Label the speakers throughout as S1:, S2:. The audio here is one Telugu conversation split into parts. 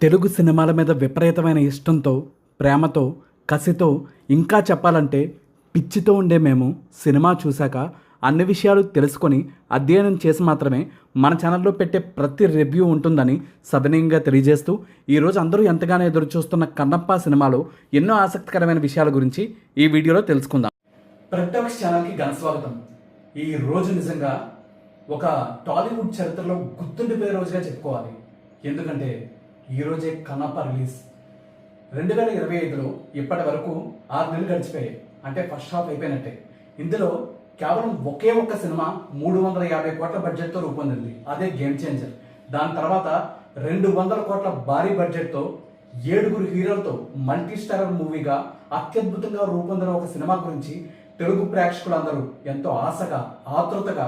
S1: తెలుగు సినిమాల మీద విపరీతమైన ఇష్టంతో, ప్రేమతో, కసితో, ఇంకా చెప్పాలంటే పిచ్చితో ఉండే మేము సినిమా చూశాక అన్ని విషయాలు తెలుసుకొని అధ్యయనం చేసి మాత్రమే మన ఛానల్లో పెట్టే ప్రతి రివ్యూ ఉంటుందని సవినయంగా తెలియజేస్తూ ఈరోజు అందరూ ఎంతగానో ఎదురు చూస్తున్న కన్నప్ప సినిమాలో ఎన్నో ఆసక్తికరమైన విషయాల గురించి ఈ వీడియోలో తెలుసుకుందాం. ప్రత్యక్ష ఛానల్కి ఘన స్వాగతం. ఈ రోజు నిజంగా ఒక టాలీవుడ్ చరిత్రలో గుర్తుండిపోయే రోజుగా చెప్పుకోవాలి. ఎందుకంటే ఈరోజే కన్నప్ప రిలీజ్. 2025లో ఇప్పటి వరకు 6 నెలలు గడిచిపోయాయి. అంటే ఫస్ట్ హాఫ్ అయిపోయినట్టే. ఇందులో కేవలం ఒకే ఒక్క సినిమా 350 కోట్ల బడ్జెట్తో రూపొందింది. అదే గేమ్ చేంజర్. దాని తర్వాత 200 కోట్ల భారీ బడ్జెట్తో 7 హీరోలతో మల్టీ స్టారర్ మూవీగా అత్యద్భుతంగా రూపొందిన ఒక సినిమా గురించి తెలుగు ప్రేక్షకులందరూ ఎంతో ఆశగా, ఆతృతగా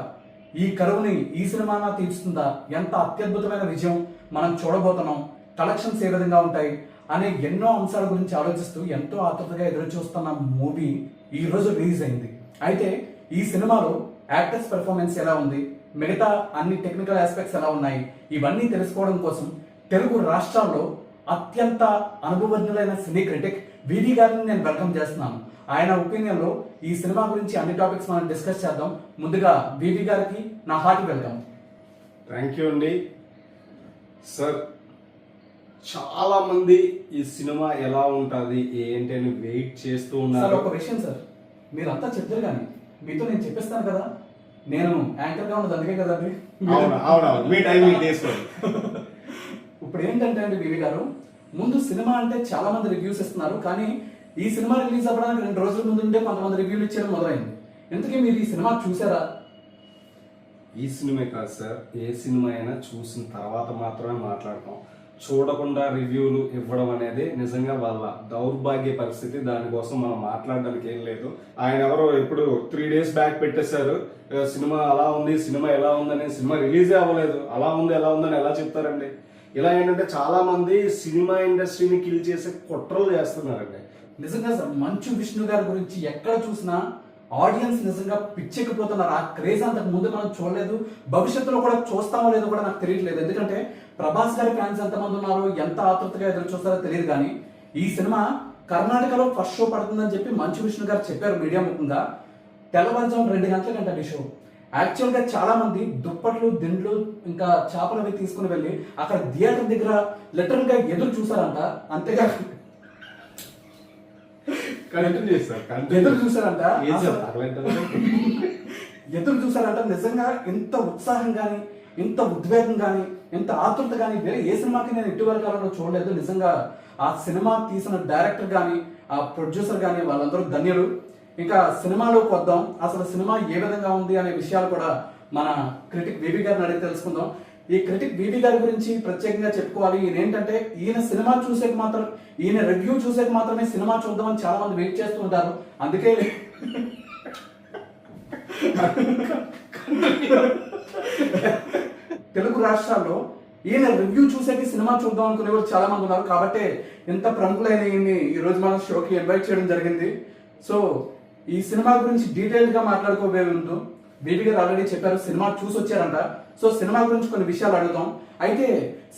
S1: ఈ కరువుని ఈ సినిమానా తీర్చుతుందా, ఎంత అత్యద్భుతమైన విజయం మనం చూడబోతున్నాం, కలెక్షన్స్ ఏ విధంగా ఉంటాయి అనే ఎన్నో అంశాల గురించి ఆలోచిస్తూ ఎంతో ఆతృతగా ఎదురు చూస్తున్న మూవీ ఈ రోజు రిలీజ్ అయింది. అయితే ఈ సినిమాలో యాక్టర్స్ పెర్ఫార్మెన్స్ ఎలా ఉంది, మిగతా అన్ని టెక్నికల్ ఆస్పెక్ట్స్ ఎలా ఉన్నాయి, ఇవన్నీ తెలుసుకోవడం కోసం తెలుగు రాష్ట్రాల్లో అత్యంత అనుభవజ్ఞులైన సినీ క్రిటిక్ వివి గారిని నేను వెల్కమ్ చేస్తున్నాను. ఆయన ఒపీనియన్లో ఈ సినిమా గురించి అన్ని టాపిక్స్ మనం డిస్కస్ చేద్దాం. ముందుగా వివి గారికి నా హార్టీ వెల్కమ్.
S2: థ్యాంక్ యూ అండి. సార్, చాలా మంది ఈ సినిమా ఎలా ఉంటుంది ఏంటి అని వెయిట్ చేస్తూ ఉన్నారు.
S1: ఒక విషయం సార్, మీరంతా చెప్తారు కానీ మీతో నేను చెప్పిస్తాను కదా, నేను యాంకర్గా ఉన్నది అందుకే కదా.
S2: మీ టైం తీసుకోండి.
S1: ఇప్పుడు ఏంటంటే అండి వివి గారు, ముందు సినిమా అంటే చాలా మంది రివ్యూస్ ఇస్తున్నారు, కానీ ఈ సినిమా రిలీజ్ అవ్వడానికి 2 రోజుల ముందు ఉంటే కొంతమంది రివ్యూలు ఇచ్చేయడం మొదలైంది. ఎందుకే మీరు ఈ సినిమా చూసారా?
S2: ఈ సినిమా కాదు సార్, ఏ సినిమా అయినా చూసిన తర్వాత మాత్రమే మాట్లాడతాం. చూడకుండా రివ్యూలు ఇవ్వడం అనేది నిజంగా వాళ్ళ దౌర్భాగ్య పరిస్థితి. దానికోసం మనం మాట్లాడడానికి ఏం లేదు. ఆయన ఎవరో ఇప్పుడు 3 days బ్యాక్ పెట్టేశారు, సినిమా అలా ఉంది, సినిమా ఎలా ఉందని. సినిమా రిలీజే అవ్వలేదు, అలా ఉంది ఎలా ఉందని ఎలా చెప్తారండి? ఇలా ఏంటంటే చాలా మంది సినిమా ఇండస్ట్రీని కిల్ చేసే కుట్రలు చేస్తున్నారండి.
S1: నిజంగా సార్, మంచు విష్ణు గారి గురించి ఎక్కడ చూసినా ఆడియన్స్ నిజంగా పిచ్చెక్కిపోతున్నారు. ఆ క్రేజ్ అంతకు ముందు మనం చూడలేదు, భవిష్యత్తులో కూడా చూస్తామో లేదో కూడా నాకు తెలియట్లేదు. ఎందుకంటే ప్రభాస్ గారి ఫ్యాన్స్ ఎంతమంది ఉన్నారో, ఎంత ఆతృతగా ఎదురు చూస్తారో తెలియదు. కానీ ఈ సినిమా కర్ణాటకలో ఫస్ట్ షో పడుతుందని చెప్పి మంచు విష్ణు గారు చెప్పారు మీడియా ముఖంగా. తెల్లవారుజాము 2 గంటలకంట ఈ షో. యాక్చువల్గా చాలా మంది దుప్పట్లు, దిండ్లు, ఇంకా చేపలు అవి తీసుకుని వెళ్ళి అక్కడ థియేటర్ దగ్గర లిటరల్ గా ఎదురు చూసారంట. అంతేగా ఎదురు చూసారంట. నిజంగా ఎంత ఉత్సాహం కానీ, ఎంత ఉద్వేగం కానీ, ఎంత ఆతృత కానీ వేరే ఏ సినిమాకి నేను ఇటీవల కాలంలో చూడలేదు. నిజంగా ఆ సినిమా తీసిన డైరెక్టర్ కానీ, ఆ ప్రొడ్యూసర్ కానీ వాళ్ళందరూ ధన్యులు. ఇంకా సినిమాలోకి వద్దాం. అసలు సినిమా ఏ విధంగా ఉంది అనే విషయాలు కూడా మన క్రిటిక్ వివి గారిని అడిగి తెలుసుకుందాం. ఈ క్రిటిక్ వివి గారి గురించి ప్రత్యేకంగా చెప్పుకోవాలి. ఈయన ఏంటంటే ఈయన సినిమా చూసేకి మాత్రం, ఈయన రివ్యూ చూసేకి మాత్రమే సినిమా చూద్దామని చాలా మంది వెయిట్ చేస్తూ ఉంటారు. అందుకే తెలుగు రాష్ట్రాల్లో ఈయన రివ్యూ చూసేకి సినిమా చూద్దాం అనుకునే వాళ్ళు చాలా మంది ఉన్నారు. కాబట్టి ఇంత ప్రముఖులైన ఈయన్ని ఈ రోజు మన షోకి ఇన్వైట్ చేయడం జరిగింది. సో ఈ సినిమా గురించి డీటెయిల్ గా మాట్లాడుకోబోయే ముందు బీబీ గారు ఆల్రెడీ చెప్పారు, సినిమా చూసి వచ్చారంట. సో సినిమా గురించి కొన్ని విషయాలు అడుగుతాం. అయితే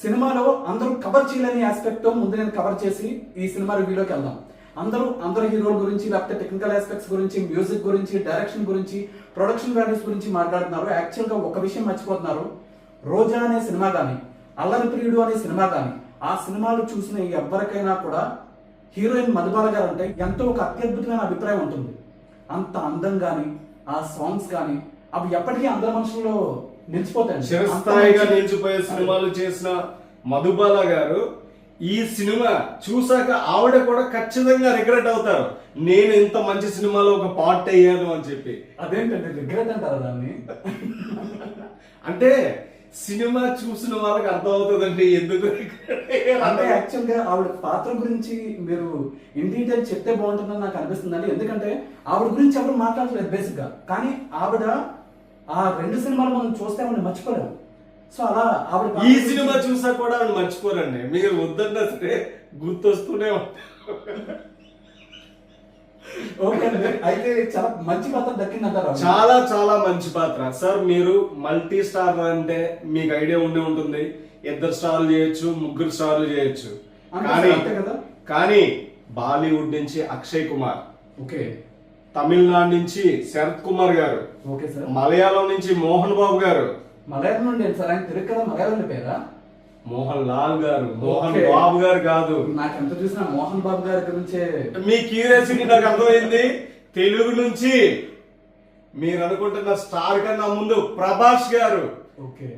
S1: సినిమాలో అందరూ కవర్ చేయలేని ఆస్పెక్ట్ ముందు నేను కవర్ చేసి ఈ సినిమా రివ్యూలోకి వెళ్దాం. అందరూ హీరోల గురించి, లేకపోతే టెక్నికల్ ఆస్పెక్ట్స్ గురించి, మ్యూజిక్ గురించి, డైరెక్షన్ గురించి, ప్రొడక్షన్ వాల్యూస్ గురించి మాట్లాడుతున్నారు. యాక్చువల్గా ఒక విషయం మర్చిపోతున్నారు. రోజా అనే సినిమా కానీ, అల్లరి ప్రియుడు అనే సినిమా కానీ, ఆ సినిమాలు చూసిన ఎవరికైనా కూడా హీరోయిన్ మధుబాల గారు అంటే ఎంతో ఒక అత్యద్భుతమైన అభిప్రాయం ఉంటుంది. అంత అందం కానీ, ఆ సాంగ్స్ కానీ అవి ఎప్పటికీ అందరి మనుషుల్లో నిలిచిపోతాయి.
S2: చిరస్థాయిగా నిలిచిపోయే సినిమాలు చేసిన మధుబాల గారు ఈ సినిమా చూసాక ఆవిడ కూడా ఖచ్చితంగా రిగ్రెట్ అవుతారు, నేను ఇంత మంచి సినిమాలో ఒక పార్ట్ అయ్యాను అని చెప్పి.
S1: అదేంటంటే రిగ్రెట్ అంటారా దాన్ని?
S2: అంటే సినిమా చూసిన వాళ్ళకి అర్థం అవుతుందండి ఎందుకు.
S1: అంటే యాక్చువల్గా ఆవిడ పాత్ర గురించి మీరు ఇన్ డీటెయిల్ చెప్తే బాగుంటుందని నాకు అనిపిస్తుందండి. ఎందుకంటే ఆవిడ గురించి ఎవరు మాట్లాడలేదు బేసిక్ గా, కానీ ఆవిడ ఆ 2 సినిమాలు మనం చూస్తే ఆవిడ మర్చిపోలేము. సో అలా ఆవిడ
S2: ఈ సినిమా చూసా కూడా ఆవిడ మర్చిపోరండి. మీరు వద్దన్నా సరే గుర్తొస్తూనే ఉంటారు.
S1: ఓకే అండి. అయితే చాలా మంచి పాత్ర దక్కిందంటారు.
S2: చాలా చాలా మంచి పాత్ర సార్. మీరు మల్టీ స్టార్ అంటే మీకు ఐడియా ఉండే ఉంటుంది. 2 స్టార్లు చేయొచ్చు, 3 స్టార్లు చేయొచ్చు.
S1: అంతే కదా.
S2: కానీ బాలీవుడ్ నుంచి అక్షయ్ కుమార్,
S1: ఓకే
S2: తమిళనాడు నుంచి శరత్ కుమార్ గారు,
S1: ఓకే సార్.
S2: మలయాళం నుంచి మోహన్ బాబు గారు,
S1: మలయాళం నుండి ఏంటి సార్? ఆయన తెలుగు కదా, మలయాళం పేరా?
S2: మోహన్ లాల్ గారు, మోహన్
S1: ఓకే.
S2: బాబు గారు కాదు.
S1: నాకు ఎంత చూసినా మోహన్ బాబు గారి గురించే.
S2: మీ క్యూరియాసిటీ నాకు అర్థమైంది. తెలుగు నుంచి మీరు అనుకుంటున్న స్టార్ కన్నా ముందు ప్రభాస్ గారు,
S1: ఓకే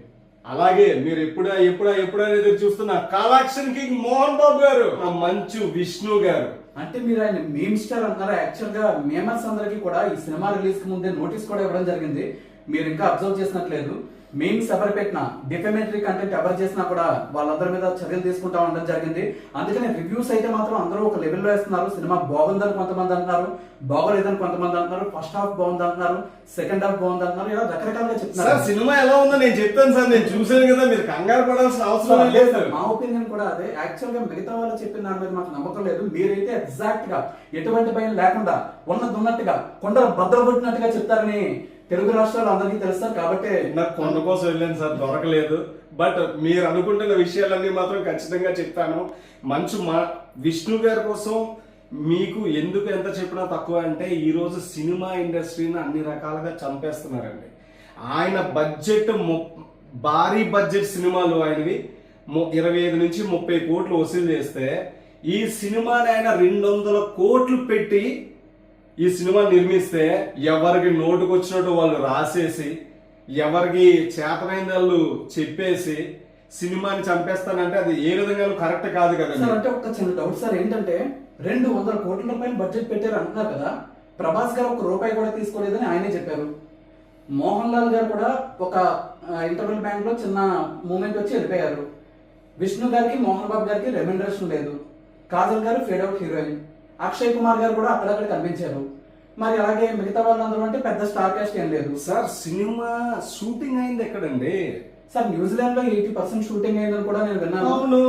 S2: అలాగే మీరు ఎప్పుడా ఎదురు చూస్తున్న కలెక్షన్ కింగ్ మోహన్ బాబు గారు, ఆ మంచు విష్ణు గారు.
S1: అంటే మీరు ఆయన మీమ్ స్టార్ అంటారా? యాక్చువల్ గా మేమర్స్ అందరికి కూడా ఈ సినిమా రిలీజ్ కి ముందే నోటీస్ కూడా ఇవ్వడం జరిగింది. మీరు ఇంకా అబ్జర్వ్ చేసినట్లేదు. మీమ్స్ ఎవరు పెట్టినా, డిఫెమేటరీ కంటెంట్ ఎవరు చేసినా కూడా వాళ్ళందరి మీద చర్యలు తీసుకుంటా ఉండడం జరిగింది. అందుకని రివ్యూస్ అయితే మాత్రం అందరూ ఒక లెవెల్లో వేస్తున్నారు. సినిమా బాగుందని కొంతమంది అంటున్నారు, బాగోలేదని కొంతమంది అంటున్నారు, ఫస్ట్ హాఫ్ బాగుంది అంటున్నారు, సెకండ్ హాఫ్ బాగుంది అంటున్నారు, ఇలా రకరకాలుగా చెప్తున్నారు.
S2: సార్ సినిమా ఎలా ఉందో నేను చెప్తాను సార్, నేను చూసాను కదా, మీరు కంగారు పడాల్సిన అవసరం లేదు.
S1: మా ఒపీనియన్ కూడా అదే. యాక్చువల్ గా మిగతా వాళ్ళు చెప్పిన దాని మీద మాకు నమ్మకం లేదు. మీరైతే ఎగ్జాక్ట్ గా ఎటువంటి భయం లేకుండా ఉన్నది ఉన్నట్టుగా కొండలు బద్దలు కొట్టినట్టుగా చెప్తారని తెలుగు రాష్ట్రాలు అందరికీ తెలుస్తారు. కాబట్టి
S2: నాకు కొండ కోసం వెళ్ళాను సార్, దొరకలేదు. బట్ మీరు అనుకుంటున్న విషయాలన్నీ మాత్రం ఖచ్చితంగా చెప్తాను. విష్ణు గారి కోసం మీకు ఎందుకు ఎంత చెప్పినా తక్కువ అంటే, ఈ రోజు సినిమా ఇండస్ట్రీని అన్ని రకాలుగా చంపేస్తున్నారండి. ఆయన బడ్జెట్ భారీ బడ్జెట్ సినిమాలు ఆయనవి 25 నుంచి 30 కోట్లు వసూలు చేస్తే, ఈ సినిమాని ఆయన 200 కోట్లు పెట్టి ఈ సినిమా నిర్మిస్తే, ఎవరికి నోటుకొచ్చినట్టు వాళ్ళు రాసేసి, ఎవరికి చేతనైన వాళ్ళు చెప్పేసి సినిమాని చంపేస్తానంటే అది ఏ విధంగా కరెక్ట్ కాదు కదా
S1: సార్. అంటే ఒక చిన్న డౌట్ సార్, ఏంటంటే 200 కోట్ల రూపాయలు బడ్జెట్ పెట్టారు అంటున్నారు కదా. ప్రభాస్ గారు 1 రూపాయి కూడా తీసుకోలేదని ఆయనే చెప్పారు. మోహన్ లాల్ గారు కూడా ఒక ఇంటర్వెల్ బ్యాంక్ లో చిన్న మూమెంట్ వచ్చి వెళ్ళిపోయారు. విష్ణు గారికి, మోహన్ బాబు గారికి రెమ్యునరేషన్ లేదు. కాజల్ గారు fade out heroine. Akshay Kumar గారు కూడా అక్కడక్కడ కనిపించారు. మరి అలాగే మిగతా వాళ్ళందరూ అంటే పెద్ద స్టార్ కాస్ట్ ఏం లేదు
S2: సార్. సినిమా షూటింగ్ అయింది ఎక్కడండి
S1: సార్? న్యూజిలాండ్ లో 80% షూటింగ్ అయిందని కూడా నేను విన్నాను.
S2: అవును,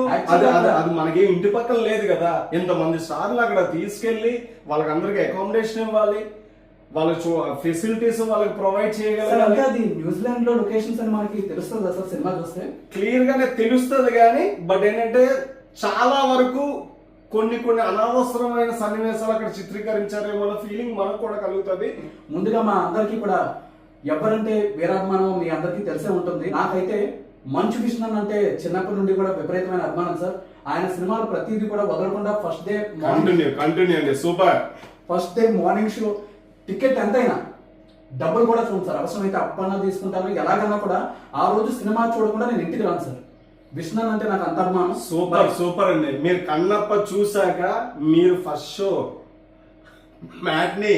S2: అది మనకి ఇంటి పక్కన లేదు కదా. ఇంతమంది స్టార్లు అక్కడ తీసుకెళ్లి వాళ్ళకి అందరికి అకామిడేషన్ ఇవ్వాలి, వాళ్ళ ఫెసిలిటీస్ వాళ్ళకి ప్రొవైడ్ చేయగలగాలి.
S1: అది న్యూజిలాండ్ లో లొకేషన్స్ అని మనకి తెలుస్తుంది అసలు సినిమా చూస్తే
S2: క్లియర్ గానే తెలుస్తుంది. కానీ బట్ ఏంటంటే చాలా వరకు కొన్ని అనవసరమైన సన్నివేశాలు అక్కడ చిత్రీకరించారేమో అన్న ఫీలింగ్ మనకు కూడా కలుగుతుంది.
S1: ముందుగా మా అందరికీ కూడా ఎవరంటే వీరాభిమానం మీ అందరికీ తెలిసే ఉంటుంది. నాకైతే మంచు విష్ణు అంటే చిన్నప్పటి నుండి కూడా విపరీతమైన అభిమానం సార్. ఆయన సినిమాలు ప్రతిదీ కూడా వదలకుండా ఫస్ట్ డే
S2: కంటిన్యూ అండి. Super.
S1: First day morning show ticket ఎంతైనా డబ్బులు కూడా చూడండి సార్. అవసరమైతే అప్పన్నా తీసుకుంటాను. ఎలాగన్నా కూడా ఆ రోజు సినిమా చూడకుండా నేను ఇంటికి రాను సార్. విష్ణు అంటే నాకు అంత అభిమానం.
S2: సూపర్ అండి. మీరు కన్నప్ప చూసాక మీరు ఫస్ట్ షో మ్యాట్ని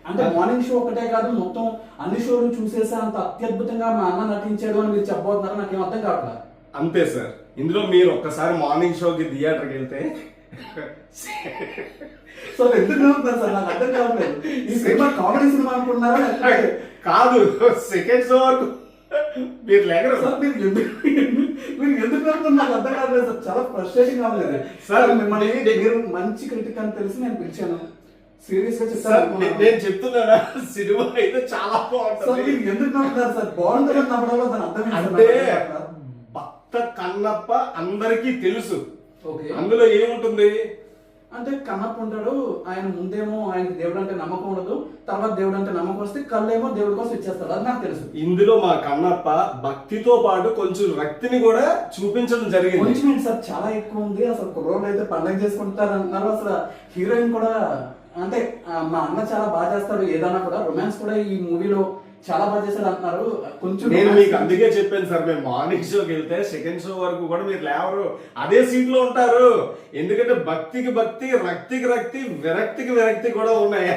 S1: అంటే మార్నింగ్ షో ఒకటే కాదు, మొత్తం అన్ని షోలు చూసేసా అంత అత్యద్భుతంగా మా అన్న నటించాడు అని మీరు చెప్పబోతున్నారు. నాకేం అర్థం కావట్లేదు.
S2: అంతే సార్. ఇందులో మీరు ఒక్కసారి మార్నింగ్ షోకి థియేటర్కి వెళ్తే
S1: సో ఎందుకు నవ్వుతున్నారు సార్? నాకు అర్థం కావట్లేదు. ఈ సినిమా కామెడీ సినిమా అనుకుంటున్నారా?
S2: కాదు, సెకండ్ షో వరకు మీరు లేకరు
S1: సార్. మీరు ఎందుకు నవ్వుతున్నారు నాకు అర్థం కావట్లేదు సార్. చాలా ఫ్రస్ట్రేటింగ్ గా ఉంది సార్. మిమ్మల్ని మీరు మంచి క్రిటిక్ అని తెలిసి నేను పిలిచాను. సీరియస్ గా చెప్తాను.
S2: నేను చెప్తున్నానా, సినిమా అయితే చాలా బాగుంటుంది.
S1: ఎందుకు నవ్వుతున్నారు సార్? బాగుంటుందని నమ్మడంలో దాని అర్థం
S2: అంటే భక్త కన్నప్ప అందరికీ తెలుసు. అందులో ఏముంటుంది
S1: అంటే కన్నప్ప ఉంటాడు. ఆయన ముందేమో ఆయనకి దేవుడు అంటే నమ్మకం ఉండదు, తర్వాత దేవుడు అంటే నమ్మకం వస్తే కళ్ళేమో దేవుడి కోసం ఇచ్చేస్తాడు. అది నాకు తెలుసు.
S2: ఇందులో మా కన్నప్ప భక్తితో పాటు కొంచెం రక్తిని కూడా చూపించడం జరిగింది.
S1: కొంచెం సార్ చాలా ఎక్కువ ఉంది. అసలు కుర్రోళ్ళు అయితే పండగ చేసుకుంటారు అంటున్నారు. అసలు హీరోయిన్ కూడా అంటే మా అన్న చాలా బాగా చేస్తాడు. ఏదన్నా కూడా రొమాన్స్ కూడా ఈ మూవీలో చాలా బాగా చేశాడు అంటున్నారు. కొంచెం
S2: నేను మీకు అందుకే చెప్పాను సార్, మేము మార్నింగ్ షోకి వెళ్తే సెకండ్ షో వరకు కూడా మీరు లేవరు, అదే సీట్ లో ఉంటారు. ఎందుకంటే భక్తికి భక్తి, రక్తికి రక్తి, విరక్తికి విరక్తి కూడా ఉన్నాయి.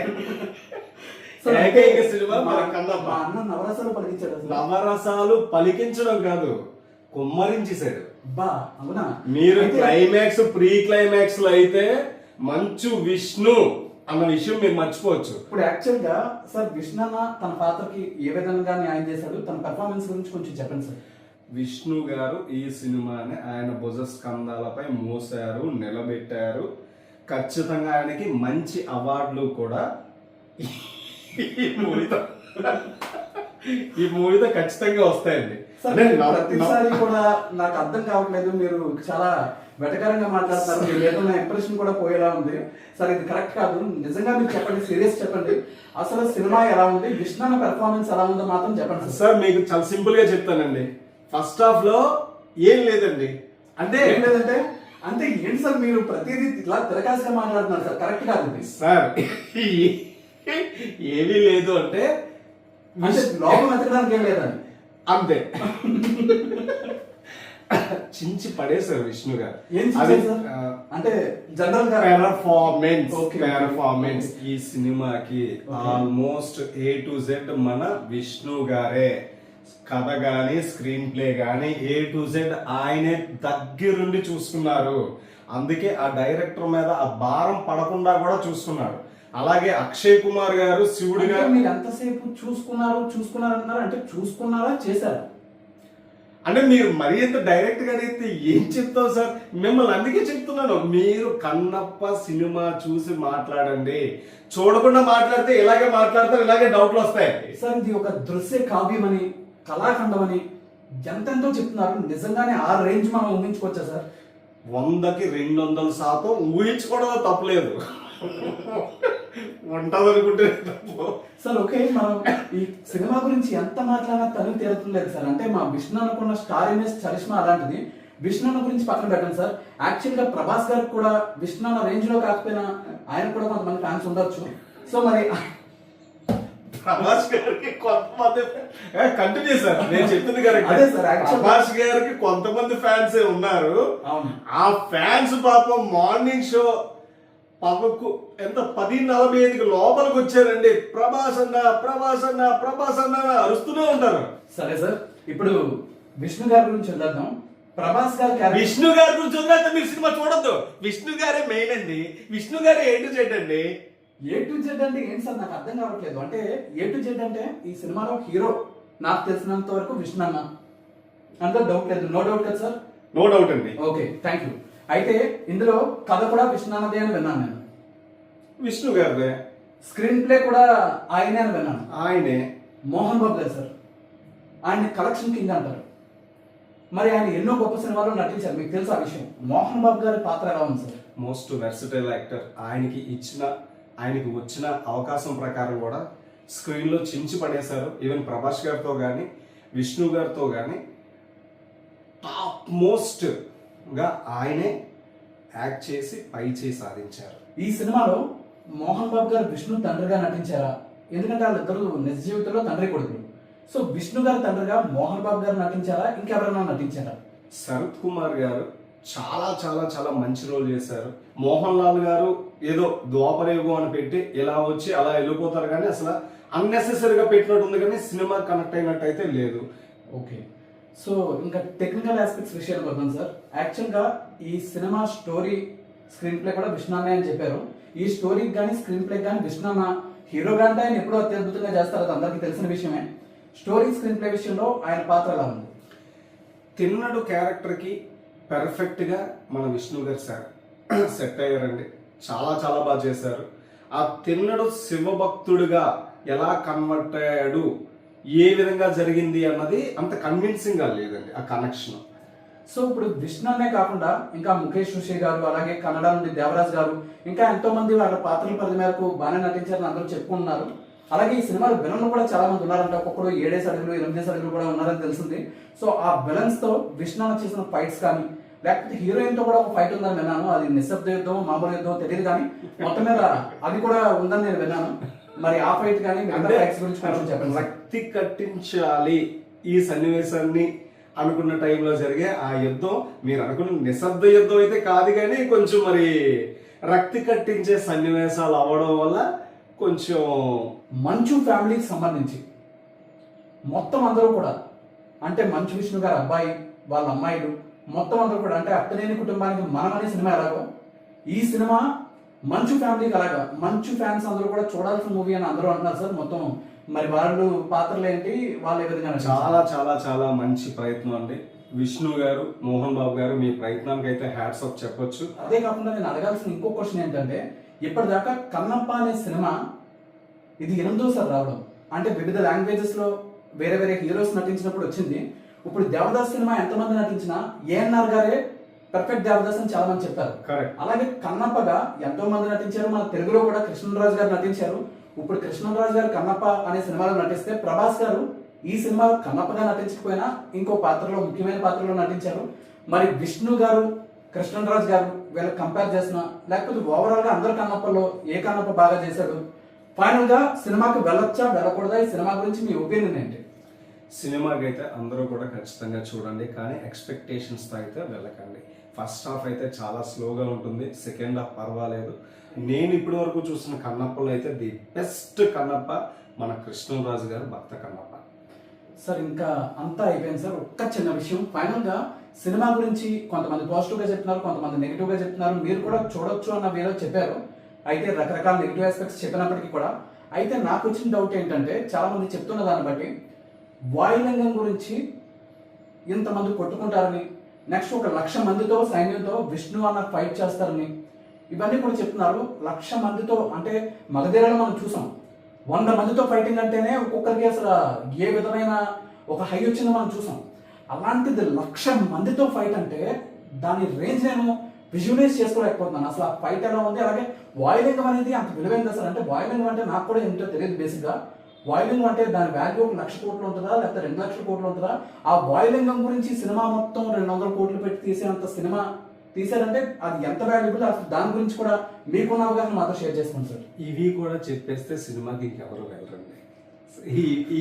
S2: ఏకైక సినిమా మన కన్నప్ప.
S1: అన్న నవరసాలు పలికించాడు.
S2: నవరసాలు పలికించడం కాదు, కుమ్మరించేశాడు.
S1: బా అవునా?
S2: మీరు క్లైమాక్స్, ప్రీ క్లైమాక్స్ లో అయితే మంచు విష్ణు అన్న విషయం మీరు మర్చిపోవచ్చు.
S1: ఇప్పుడు యాక్చువల్ గా సార్ విష్ణు అన్న తన పాత్రకి ఏ విధంగా న్యాయం చేశాడు, తన పెర్ఫార్మెన్స్ గురించి కొంచెం చెప్పండి సార్.
S2: విష్ణు గారు ఈ సినిమాని ఆయన భుజ స్కంధాలపై మోసారు, నిలబెట్టారు. ఖచ్చితంగా ఆయనకి మంచి అవార్డులు కూడా ఈ మూవీతో ఖచ్చితంగా వస్తాయండి.
S1: సార్ ప్రతిసారి కూడా నాకు అర్థం కావట్లేదు, మీరు చాలా వెటకరంగా మాట్లాడతారు, మీరు ఏదైనా ఇంప్రెషన్ కూడా పోయేలా ఉంది. సార్ ఇది కరెక్ట్ కాదు, నిజంగా మీరు చెప్పండి, సీరియస్ చెప్పండి, అసలు సినిమా ఎలా ఉంది, విష్ణు పెర్ఫార్మెన్స్ ఎలా ఉందో మాత్రం చెప్పండి
S2: సార్. మీకు చాలా సింపుల్ గా చెప్తానండి. ఫస్ట్ హాఫ్ లో ఏం లేదండి, అంటే
S1: ఏం లేదంటే అంటే ఏంటి సార్ మీరు ప్రతిదీ ఇలా తిరగాసుగా మాట్లాడుతున్నారు సార్, కరెక్ట్ కాదు ఇది.
S2: సార్ ఏమీ లేదు అంటే
S1: లోపం ఎత్తడానికి ఏం లేదండి,
S2: అంతే. చించి పడేశారు విష్ణు గారు.
S1: ఏం చేశారు సార్? అంటే జనరల్ గా
S2: పెర్ఫార్మెన్స్ ఈ సినిమాకి ఆల్మోస్ట్ A to Z మన విష్ణు గారే. కథ గాని స్క్రీన్ ప్లే గాని A to Z ఆయనే దగ్గరుండి చూసుకున్నారు. అందుకే ఆ డైరెక్టర్ మీద ఆ భారం పడకుండా కూడా చూసుకున్నాడు. అలాగే అక్షయ్ కుమార్ గారు శివుడు గారు.
S1: మీరు ఎంతసేపు చూసుకున్నారు అంటున్నారు, అంటే చూసుకున్నారా చేశారు?
S2: అంటే మీరు మరీ ఎంత డైరెక్ట్ గా అడిగితే ఏం చెప్తావు సార్? మిమ్మల్ని అందుకే చెప్తున్నాను, మీరు కన్నప్ప సినిమా చూసి మాట్లాడండి. చూడకుండా మాట్లాడితే ఇలాగే మాట్లాడతారు, ఇలాగే డౌట్లు వస్తాయి.
S1: సార్ ఇది ఒక దృశ్య కావ్యం అని, కళాఖండం అని ఎంతెంతో చెప్తున్నారు. నిజంగానే ఆ రేంజ్ మనం ఊహించుకోవచ్చా సార్?
S2: 100కి 200% ఊహించుకోవడం తప్పలేదు, ఉంటది అనుకుంటే తప్పు
S1: సార్. ఓకే, మనం ఈ సినిమా గురించి ఎంత మాట్లాడినా తను తీరుతుంది సార్. అంటే మా విష్ణు అనుకున్న స్టార్ ఇమేజ్ చరిష్మా అలాంటిది. విష్ణు గురించి పక్కన పెట్టండి సార్. యాక్చువల్ గా ప్రభాస్ గారికి కూడా విష్ణు అన్న రేంజ్ లో కాకపోయినా ఆయన కూడా కొంతమంది ఫ్యాన్స్ ఉండొచ్చు. సో మరి
S2: ప్రభాస్ గారికి కొంతమంది కంటిన్యూ సార్, నేను చెప్తుంది కరెక్ట్.
S1: అదే సార్,
S2: ప్రభాస్ గారికి కొంతమంది ఫ్యాన్స్ ఉన్నారు.
S1: అవును, ఆ
S2: ఫ్యాన్స్ పాపం మార్నింగ్ షో పాపకు ఎంత 10:45కి లోపలికి వచ్చారండి. ప్రభాస్ అన్న అరుస్తూనే ఉంటారు.
S1: సరే సార్, ఇప్పుడు విష్ణు గారి గురించి వదిలేద్దాం. ప్రభాస్ గారు
S2: విష్ణు గారి గురించి వదిలేస్తే మీరు సినిమా చూడొద్దు. విష్ణు గారే మెయిన్ అండి. విష్ణు గారే A to Z అండి.
S1: A to Z అంటే ఏంటి సార్, నాకు అర్థం కావట్లేదు. అంటే A to Z అంటే ఈ సినిమాలో హీరో నాకు తెలిసినంత వరకు విష్ణు అన్న, అందులో డౌట్ లేదు, నో డౌట్ కదా సార్?
S2: నో డౌట్ అండి.
S1: Okay, thank you. అయితే ఇందులో కథ కూడా విష్ణు అన్నదే అని విన్నాను నేను.
S2: విష్ణు గారిదే.
S1: స్క్రీన్ ప్లే కూడా ఆయనే అని విన్నాను.
S2: ఆయనే.
S1: మోహన్ బాబు గారు సార్, ఆయన కలెక్షన్ కింగ్ అంటారు. మరి ఆయన ఎన్నో గొప్ప సినిమాల్లో నటించారు, మీకు తెలుసు ఆ విషయం. మోహన్ బాబు గారి పాత్ర ఎలా ఉంది సార్?
S2: Most versatile actor. ఆయనకి వచ్చిన అవకాశం ప్రకారం కూడా స్క్రీన్లో చించి పడేశారు. ఈవెన్ ప్రభాస్ గారితో కానీ విష్ణు గారితో కానీ టాప్ మోస్ట్ గా ఆయనే యాక్ట్ చేసి పై చేసి సాధించారు.
S1: ఈ సినిమాలో మోహన్ బాబు గారు విష్ణు తండ్రిగా నటించారా? ఎందుకంటే వాళ్ళిద్దరు నిజ జీవితంలో తండ్రి కొడుకులు. సో విష్ణు గారి తండ్రిగా మోహన్ బాబు గారు నటించారా, ఇంకెవరైనా నటించారా?
S2: శరత్ కుమార్ గారు చాలా చాలా చాలా మంచి రోల్ చేశారు. మోహన్ లాల్ గారు ఏదో ద్వాపరయుగం అని పెట్టి ఇలా వచ్చి అలా వెళ్ళిపోతారు, కానీ అసలు అన్నెసెసరీగా పెట్టినట్టు ఉంది, కానీ సినిమా కనెక్ట్ అయినట్టు అయితే లేదు.
S1: ఓకే, సో ఇంకా టెక్నికల్ ఆస్పెక్ట్స్ విషయానికి వద్దాం సార్. యాక్చువల్గా ఈ సినిమా స్టోరీ స్క్రీన్ ప్లే కూడా విష్ణు అన్నయ్య అని చెప్పారు. ఈ స్టోరీకి కానీ స్క్రీన్ ప్లే కానీ విష్ణు అన్న హీరోగా అంటే ఆయన ఎప్పుడో అత్యద్భుతంగా చేస్తారు, అది అందరికీ తెలిసిన విషయమే. స్టోరీ స్క్రీన్ ప్లే విషయంలో ఆయన పాత్ర ఎలా ఉంది?
S2: తిన్నడు క్యారెక్టర్కి పర్ఫెక్ట్గా మన విష్ణు గారు సార్ సెట్ అయ్యారండి. చాలా చాలా బాగా చేశారు. ఆ తిన్నడు శివభక్తుడిగా ఎలా కన్వర్ట్ అయ్యాడు, ఏ విధంగా జరిగింది అన్నది అంత కన్విన్సింగ్ గా లేదండి ఆ కనెక్షన్.
S1: సో ఇప్పుడు విష్ణు అనే కాకుండా ఇంకా ముఖేష్ ఋషి గారు, అలాగే కన్నడ నుండి దేవరాజ్ గారు, ఇంకా ఎంతో మంది వాళ్ళ పాత్రల పరిధి మేరకు బాగానే నటించారని అందరూ చెప్పుకుంటున్నారు. అలాగే ఈ సినిమాలో విలన్లు కూడా చాలా మంది ఉన్నారంట. ఒక్కొక్కరు 7 అడుగులు 8 అడుగులు కూడా ఉన్నారని తెలిసింది. సో ఆ విలన్స్ తో విష్ణు చేసిన ఫైట్స్ కానీ, లేకపోతే హీరోయిన్ తో కూడా ఒక ఫైట్ ఉందని విన్నాను. అది నిశ్శబ్ద యుద్ధం మామూలు యుద్ధం తెలియదు, కానీ మొత్తం మీద అది కూడా ఉందని నేను విన్నాను. మరి ఆ ఫైట్ కానీ ఫైట్స్ గురించి కొంచెం చెప్పండి.
S2: రక్తి కట్టించాలి ఈ సన్నివేశాన్ని అనుకున్న టైంలో జరిగే ఆ యుద్ధం, మీరు అనుకున్న నిశ్శబ్ద యుద్ధం అయితే కాదు, కానీ కొంచెం మరి రక్తి కట్టించే సన్నివేశాలు అవ్వడం వల్ల కొంచెం
S1: మంచు ఫ్యామిలీకి సంబంధించి మొత్తం అందరూ కూడా, అంటే మంచు విష్ణు గారి అబ్బాయి వాళ్ళ అమ్మాయిలు మొత్తం అందరూ కూడా, అంటే అత్తలేని కుటుంబానికి మనం అనే సినిమా ఎలాగో ఈ సినిమా మంచు ఫ్యామిలీకి అలాగా మంచు ఫ్యాన్స్ అందరూ కూడా చూడాల్సిన మూవీ అని అందరూ అంటున్నారు సార్. మొత్తం మరి వాళ్ళు పాత్రలు ఏంటి, వాళ్ళు ఏ విధంగా?
S2: చాలా చాలా చాలా మంచి ప్రయత్నం అండి. విష్ణు గారు, మోహన్ బాబు గారు, మీ ప్రయత్నానికి అయితే హ్యాట్స్ ఆఫ్ చెప్పొచ్చు.
S1: అదే కాకుండా నేను అడగాల్సిన ఇంకో క్వశ్చన్ ఏంటంటే, ఇప్పటిదాకా కన్నప్ప అనే సినిమా ఇది 8వ సారి రావడం, అంటే వివిధ లాంగ్వేజెస్ లో వేరే వేరే హీరోస్ నటించినప్పుడు వచ్చింది. ఇప్పుడు దేవదాస్ సినిమా ఎంతమంది నటించినా ఏఎన్ఆర్ గారే పర్ఫెక్ట్ దేవదాస్ అని చాలా మంది చెప్పారు.
S2: కరెక్ట్.
S1: అలాగే కన్నప్పగా ఎంతో మంది నటించారు. మన తెలుగులో కూడా కృష్ణరాజు గారు నటించారు. ఇప్పుడు కృష్ణరాజు గారు కన్నప్ప అనే సినిమాలో నటిస్తే, ప్రభాస్ గారు ఈ సినిమా కన్నప్పగా నటించకపోయినా ఇంకో పాత్రలో, ముఖ్యమైన పాత్రలో నటించారు. మరి విష్ణు గారు, కృష్ణరాజు గారు వీళ్ళకి కంపేర్ చేసిన, లేకపోతే ఓవరాల్ గా అందరు కన్నప్పలో ఏ కన్నప్ప బాగా చేశాడు? ఫైనల్ గా సినిమాకి వెళ్ళొచ్చా వెళ్ళకూడదా? ఈ సినిమా గురించి మీ ఒపీనియన్ ఏంటి?
S2: సినిమాకి అయితే అందరూ కూడా ఖచ్చితంగా చూడండి, కానీ ఎక్స్పెక్టేషన్స్తో అయితే వెళ్ళకండి. ఫస్ట్ హాఫ్ అయితే చాలా స్లోగా ఉంటుంది, సెకండ్ హాఫ్ పర్వాలేదు. నేను ఇప్పటి వరకు చూసిన కన్నప్పలో అయితే ది బెస్ట్ కన్నప్ప మన కృష్ణరాజు గారు భక్త కన్నప్ప.
S1: సార్ ఇంకా అంతా అయిపోయింది సార్. ఒక్క చిన్న విషయం, ఫైనల్ గా సినిమా గురించి కొంతమంది పాజిటివ్ గా చెప్తున్నారు, కొంతమంది నెగిటివ్ గా చెప్తున్నారు. మీరు కూడా చూడొచ్చు అన్న వేలో చెప్పారు. అయితే రకరకాల నెగిటివ్ ఆస్పెక్ట్స్ చెప్పినప్పటికీ కూడా, అయితే నాకు వచ్చిన డౌట్ ఏంటంటే, చాలా మంది చెప్తున్న దాన్ని బట్టి వాయులింగం గురించి ఇంతమంది కొట్టుకుంటారని, నెక్స్ట్ 1,00,000 మందితో సైన్యంతో విష్ణు అన్న ఫైట్ చేస్తారని, ఇవన్నీ కూడా చెప్తున్నారు. 1,00,000 మందితో అంటే మగధీరలో మనం చూసాం, 100 మందితో ఫైటింగ్ అంటేనే ఒక్కొక్కరికి అసలు ఏ విధమైన ఒక హై వచ్చిందో మనం చూసాం. అలాంటిది 1,00,000 మందితో ఫైట్ అంటే దాని రేంజ్ నేను విజువలైజ్ చేసుకోలేకపోతున్నాను. అసలు ఆ ఫైట్ ఎలా ఉంది? అలాగే వాయులింగం అనేది అంత విలువైంది అసలు. అంటే వాయులింగం అంటే నాకు కూడా ఏంటో తెలియదు బేసిక్గా. వాయులింగం అంటే దాని వాల్యూ 1,00,000 కోట్లు ఉంటుందా, లేకపోతే 2,00,000 కోట్లు ఉంటుందా? ఆ వాయులింగం గురించి సినిమా మొత్తం 200 కోట్లు పెట్టి తీసేంత సినిమా తీసారంటే అది ఎంత వాల్యుబుల్? అసలు దాని గురించి కూడా మీకున్న అవగాహన మాతో షేర్ చేసుకోండి సార్.
S2: ఇవి కూడా చెప్పేస్తే సినిమాకి ఇంకెవరు వెళ్ళరండి.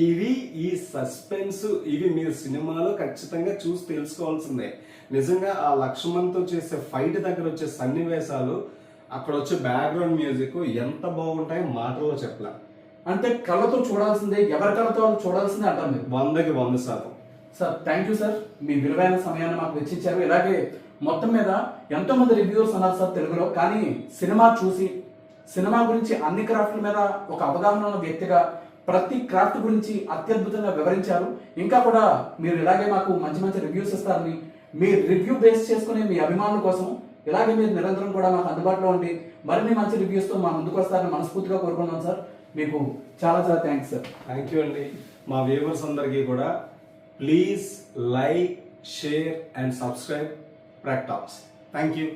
S2: ఇవి ఈ సస్పెన్స్ ఇవి మీరు సినిమాలో ఖచ్చితంగా చూసి తెలుసుకోవాల్సిందే. నిజంగా ఆ 1,00,000 మందితో చేసే ఫైట్ దగ్గర వచ్చే సన్నివేశాలు, అక్కడ వచ్చే బ్యాక్గ్రౌండ్ మ్యూజిక్ ఎంత బాగుంటాయో మాటల్లో చెప్పలే.
S1: అంటే కళ్ళతో చూడాల్సిందే, ఎవరి కళ్ళతో వాళ్ళు చూడాల్సిందే అంటారు మీరు.
S2: 100కి 100%.
S1: సార్ థ్యాంక్ యూ సార్, మీ విలువైన సమయాన్ని మాకు వెచ్చించారు. ఇలాగే మొత్తం మీద ఎంతో మంది రివ్యూవర్స్ ఉన్నారు సార్ తెలుగులో, కానీ సినిమా చూసి సినిమా గురించి అన్ని క్రాఫ్ట్ల మీద ఒక అవగాహన ఉన్న వ్యక్తిగా ప్రతి క్రాఫ్ట్ గురించి అత్యద్భుతంగా వివరించారు. ఇంకా కూడా మీరు ఇలాగే మాకు మంచి మంచి రివ్యూస్ ఇస్తారని, మీ రివ్యూ బేస్ చేసుకునే మీ అభిమానుల కోసం ఇలాగే మీరు నిరంతరం కూడా మాకు అందుబాటులో ఉండి మరిన్ని మంచి రివ్యూస్తో మా ముందుకు వస్తారని మనస్ఫూర్తిగా కోరుకున్నాం సార్. మీకు చాలా చాలా థ్యాంక్స్ సార్.
S2: థ్యాంక్ యూ అండి. మా వ్యూవర్స్ అందరికీ కూడా please like, share and subscribe Prac Talks. Thank you.